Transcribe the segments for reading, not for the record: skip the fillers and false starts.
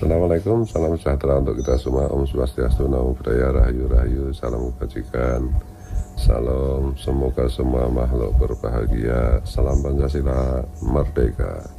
Assalamualaikum, salam sejahtera untuk kita semua. Om Swastiastu, Namo Buddhaya, Rahayu Rahayu, salam kebajikan. Salam, semoga semua makhluk berbahagia. Salam Pancasila merdeka.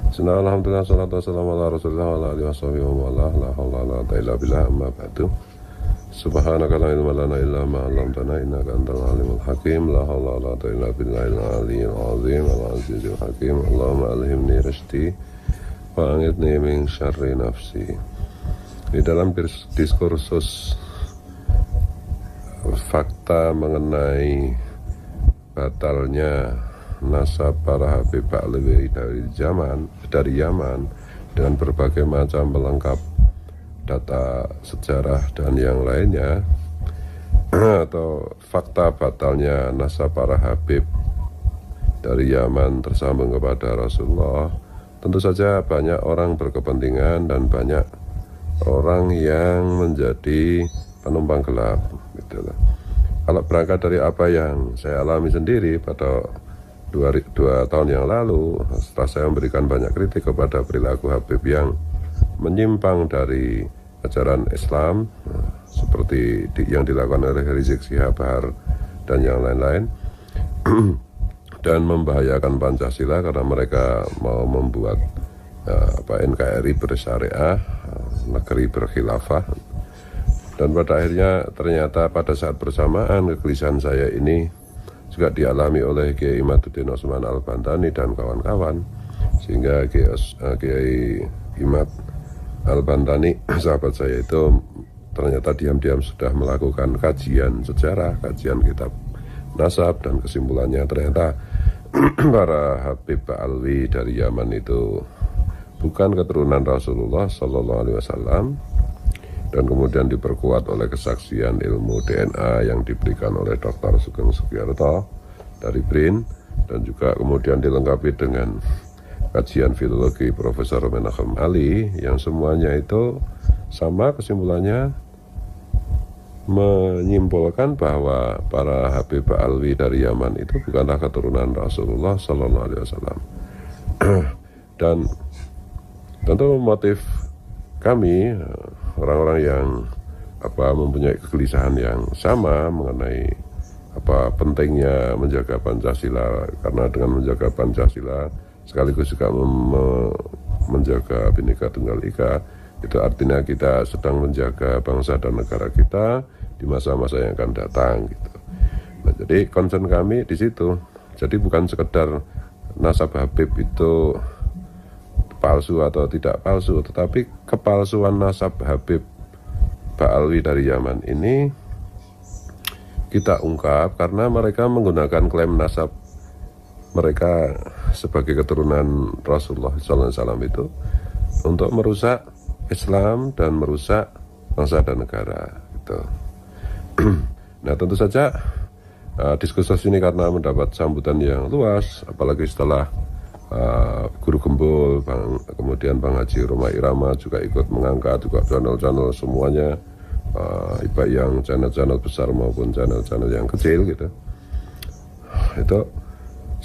Bismillah, alhamdulillah, salatu wassalamu ala rasulillah wa ala alihi wa la hawla wa la quwwata illa billah, amma ba'du. Subhanaka la ilma lana illa ma 'allamtana innaka antal alimul hakim. La hawla wa la quwwata illa billahil aliyyil azim al-azizul hakim. Allahumma alhimni rasydi wa anghidni min syarri nafsi. Di dalam diskursus fakta mengenai batalnya nasab para Habib Ba'alawi dari Yaman dengan berbagai macam pelengkap data sejarah dan yang lainnya, atau fakta batalnya nasab para Habib dari Yaman tersambung kepada Rasulullah, tentu saja banyak orang berkepentingan dan banyak orang yang menjadi penumpang gelap gitu lah. Kalau berangkat dari apa yang saya alami sendiri pada dua tahun yang lalu, setelah saya memberikan banyak kritik kepada perilaku Habib yang menyimpang dari ajaran Islam, seperti yang dilakukan oleh Rizik Syihab dan yang lain-lain, dan membahayakan Pancasila karena mereka mau membuat NKRI bersyariah, negeri berkhilafah. Dan pada akhirnya ternyata pada saat bersamaan kegelisahan saya ini juga dialami oleh Kiai Imaduddin Osman Al-Bantani dan kawan-kawan, sehingga Kiai Imad Al-Bantani, sahabat saya itu, ternyata diam-diam sudah melakukan kajian sejarah, kajian kitab nasab, dan kesimpulannya ternyata para Habib Ba'alawi dari Yaman itu bukan keturunan Rasulullah Sallallahu Alaihi Wasallam, dan kemudian diperkuat oleh kesaksian ilmu DNA yang diberikan oleh Dr. Sugeng Sugiarto dari BRIN, dan juga kemudian dilengkapi dengan kajian filologi Profesor Menachem Ali, yang semuanya itu sama kesimpulannya, menyimpulkan bahwa para Habib Ba'alawi dari Yaman itu bukanlah keturunan Rasulullah Sallallahu Alaihi Wasallam. Dan tentu motif kami, orang-orang yang mempunyai kegelisahan yang sama mengenai pentingnya menjaga Pancasila, karena dengan menjaga Pancasila sekaligus juga menjaga Bhinneka Tunggal Ika, itu artinya kita sedang menjaga bangsa dan negara kita di masa-masa yang akan datang gitu. Nah, jadi concern kami di situ. Jadi bukan sekedar nasab Habib itu palsu atau tidak palsu, tetapi kepalsuan nasab Habib Ba'alawi dari Yaman ini kita ungkap karena mereka menggunakan klaim nasab mereka sebagai keturunan Rasulullah SAW itu untuk merusak Islam dan merusak bangsa dan negara gitu. Nah, tentu saja diskursus ini karena mendapat sambutan yang luas, apalagi setelah Guru Gembul, kemudian Bang Haji Roma Irama juga ikut mengangkat, juga channel-channel semuanya, baik yang channel-channel besar maupun channel-channel yang kecil gitu. Itu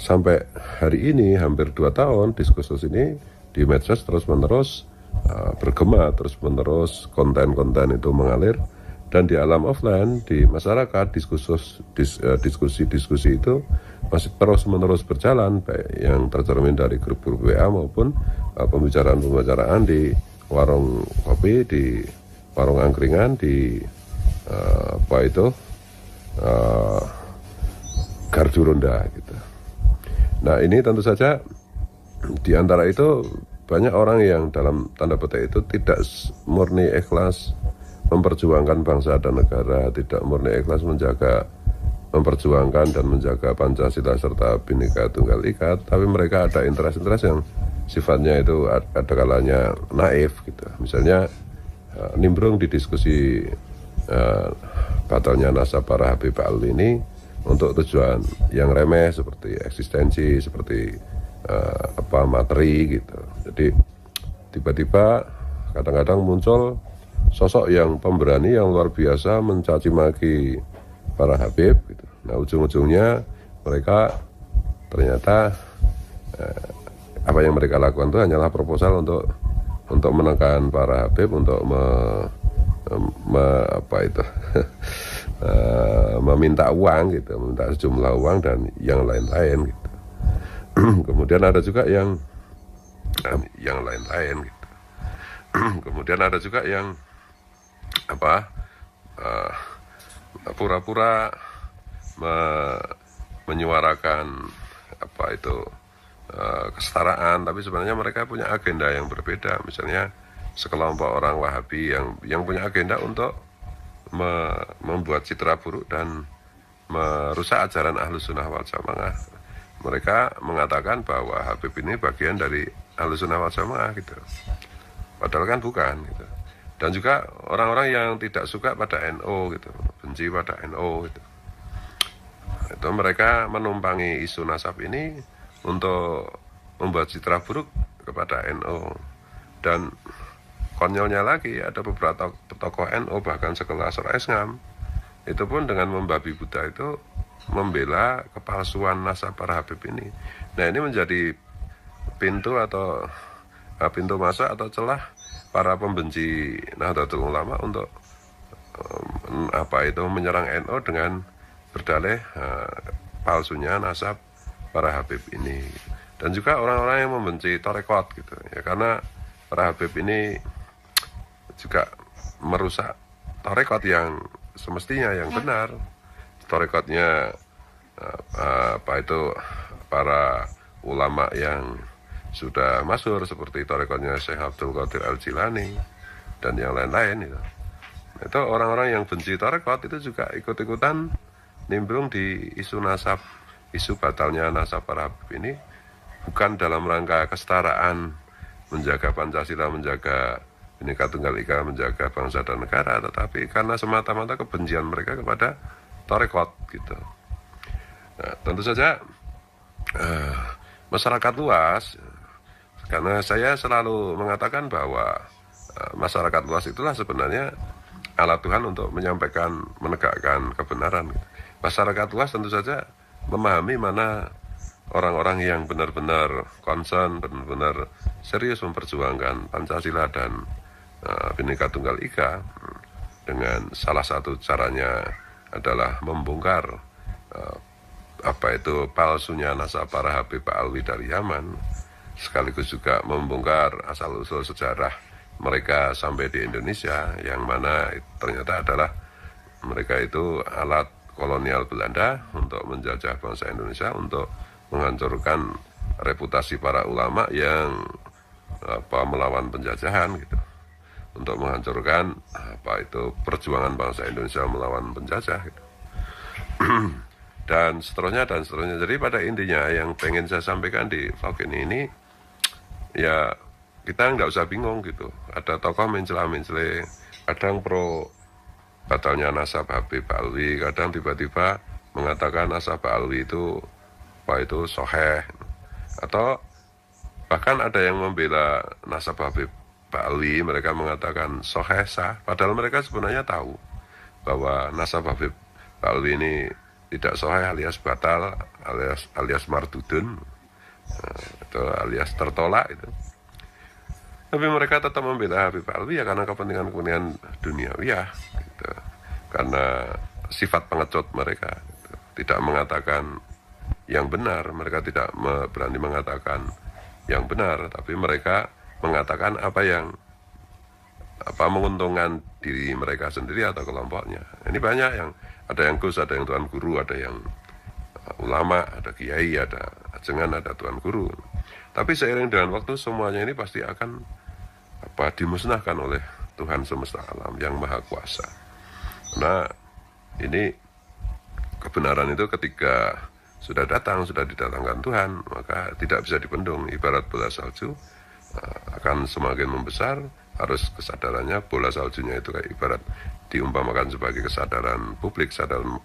sampai hari ini hampir 2 tahun diskursus ini di medsos terus-menerus bergema, terus-menerus konten-konten itu mengalir, dan di alam offline, di masyarakat, diskusi-diskusi itu masih terus-menerus berjalan, baik yang tercermin dari grup-grup WA maupun pembicaraan-pembicaraan di warung kopi, di warung angkringan, di Gardu Ronda gitu. Nah, ini tentu saja di antara itu banyak orang yang dalam tanda petik itu tidak murni ikhlas memperjuangkan bangsa dan negara, tidak murni ikhlas memperjuangkan dan menjaga Pancasila serta Bhinneka Tunggal Ika, tapi mereka ada interest-interest yang sifatnya itu ada kalanya naif gitu. Misalnya nimbrung di diskusi batalnya nasab para Habib Ba'alawi ini untuk tujuan yang remeh seperti eksistensi, seperti materi gitu. Jadi tiba-tiba kadang-kadang muncul sosok yang pemberani yang luar biasa mencaci maki para Habib gitu. Nah, ujung-ujungnya mereka ternyata apa yang mereka lakukan itu hanyalah proposal untuk untuk menekan para Habib untuk apa itu meminta uang gitu, meminta sejumlah uang dan yang lain-lain gitu. Kemudian ada juga yang lain-lain gitu. Kemudian ada juga yang pura-pura menyuarakan kesetaraan, tapi sebenarnya mereka punya agenda yang berbeda. Misalnya sekelompok orang Wahabi yang punya agenda untuk membuat citra buruk dan merusak ajaran Ahlus Sunnah wal Jamaah. Mereka mengatakan bahwa Habib ini bagian dari Ahlus Sunnah wal Jamaah gitu, padahal kan bukan gitu. Dan juga orang-orang yang tidak suka pada NU gitu, benci pada NU gitu, itu mereka menumpangi isu nasab ini untuk membuat citra buruk kepada NU. Dan konyolnya lagi, ada beberapa tokoh NU bahkan sekelas Rais Ngam itu pun dengan membabi buta itu membela kepalsuan nasab para Habib ini. Nah, ini menjadi pintu masuk atau celah para pembenci Nahdlatul Ulama untuk menyerang NU dengan berdalih palsunya nasab para Habib ini. Dan juga orang-orang yang membenci tarekat gitu ya, karena para Habib ini juga merusak tarekat yang semestinya yang benar. Tarekatnya para ulama yang sudah masyhur seperti tarekatnya Syekh Abdul Qadir Al-Jilani dan yang lain-lain itu. Itu orang-orang yang benci tarekat itu juga ikut-ikutan nimbrung di isu nasab, isu batalnya nasab para Habib ini, bukan dalam rangka kesetaraan, menjaga Pancasila, menjaga Bhinneka Tunggal Ika, menjaga bangsa dan negara, tetapi karena semata-mata kebencian mereka kepada tarekat gitu. Nah, tentu saja masyarakat luas, karena saya selalu mengatakan bahwa masyarakat luas itulah sebenarnya alat Tuhan untuk menyampaikan, menegakkan kebenaran. Masyarakat luas tentu saja memahami mana orang-orang yang benar-benar concern, benar-benar serius memperjuangkan Pancasila dan Bhinneka Tunggal Ika. Dengan salah satu caranya adalah membongkar palsunya nasab para Habib Alwi dari Yaman, sekaligus juga membongkar asal-usul sejarah mereka sampai di Indonesia, yang mana ternyata adalah mereka itu alat kolonial Belanda untuk menjajah bangsa Indonesia, untuk menghancurkan reputasi para ulama yang melawan penjajahan gitu, untuk menghancurkan perjuangan bangsa Indonesia melawan penjajah gitu. dan seterusnya. Jadi pada intinya yang pengen saya sampaikan di vlog ini ya, kita nggak usah bingung gitu. Ada tokoh mencela-mencela, kadang pro batalnya nasab Habib Alwi, kadang tiba-tiba mengatakan nasab Alwi itu soheh, atau bahkan ada yang membela nasab Habib Alwi, mereka mengatakan soheh sah, padahal mereka sebenarnya tahu bahwa nasab Habib Alwi ini tidak soheh, alias batal, alias mardudun, atau alias tertolak itu. Tapi mereka tetap membela Habib Alwi ya karena kepentingan duniawi ya gitu. Karena sifat pengecut mereka gitu. Tidak mengatakan yang benar, mereka tidak berani mengatakan yang benar, tapi mereka mengatakan apa yang menguntungkan diri mereka sendiri atau kelompoknya. Ini banyak yang, ada yang gus, ada yang tuan guru, ada yang ulama, ada kiai, ada ajengan, ada tuan guru. Tapi seiring dengan waktu semuanya ini pasti akan dimusnahkan oleh Tuhan semesta alam yang maha kuasa. Nah, ini kebenaran itu ketika sudah datang, sudah didatangkan Tuhan, maka tidak bisa dibendung. Ibarat bola salju akan semakin membesar, harus kesadarannya bola saljunya itu kayak ibarat diumpamakan sebagai kesadaran publik, kesadaran